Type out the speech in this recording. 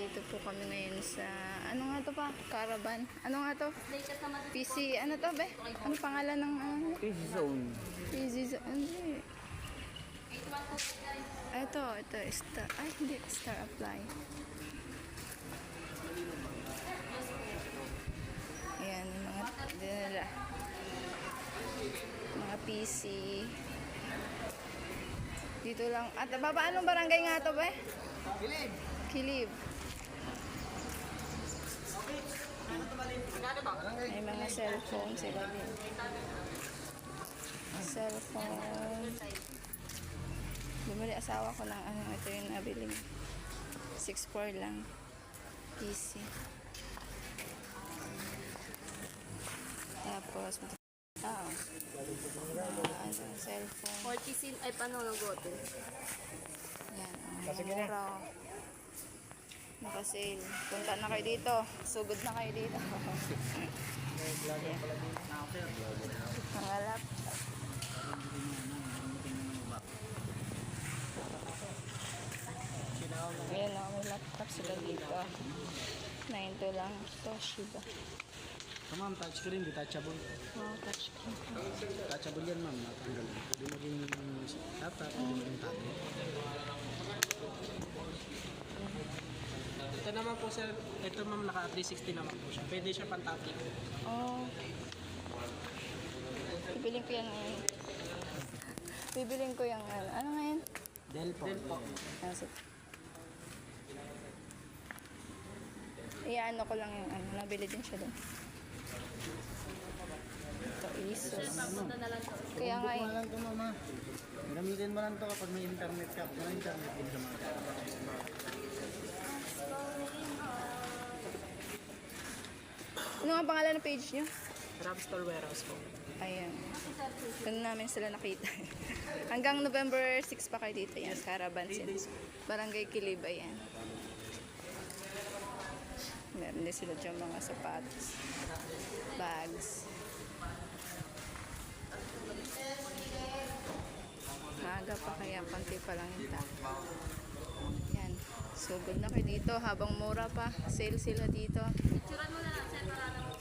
Nandito po kami ngayon sa, ano nga to pa? Caravan. Ano nga to? PC, ano to be? Ano pangalan ng, Easy zone. PC, hindi. Ito, Star, ay hindi, Star Apply. Ayan, yung mga, dinala. Mga PC. Dito lang, at baba, anong barangay nga to be? Kilib. Kilib. May mga cellphone sila din. Cellphone. Bumili asawa ko ng ano, ito yung nabiling 6.4 lang. PC. Tapos, cellphone. 40 sin ay paano nagoto? Yan, mura. Naka-sale. Punta na kayo dito. Sugod na kayo dito. Mga laptop. Ayan o, may laptop sila dito. 9 lang. Toshiba. Ma'am, touchscreen, detachable. Oh, touchscreen. Detachable yan, ma'am. Natanggal. Pwede mo rin laptop, pwede mo rin tablet. Ito naman po sir, ito ma'am naka 360 naman po siya. Pwede siya pang-tablet. Oh. Bibiling ko yan ngayon. Bibiling ko yung ano. Ano ngayon? Dell po. Dell po. Iyaano ko lang yung ano. Nabili din siya doon. Ito, Asus. Kaya nga Bukbukan lang ito mama. Gamitin mo lang ito kapag may internet ka. Kapag may internet din sa mga. ano nga pangalan ng page nyo? Grab Store Warehouse po. Ayan. Doon namin sila nakita. Hanggang November 6 pa kayo dito. Yan, Caravan sila. Barangay Kilib, ayan. Meron din sila dyan mga sapatos. Bags. Maaga pa kaya, panti pa lang yung tao. Yan. So, good na kayo dito. Habang mura pa. Sale sila dito. Picturean mo na lang, sir, para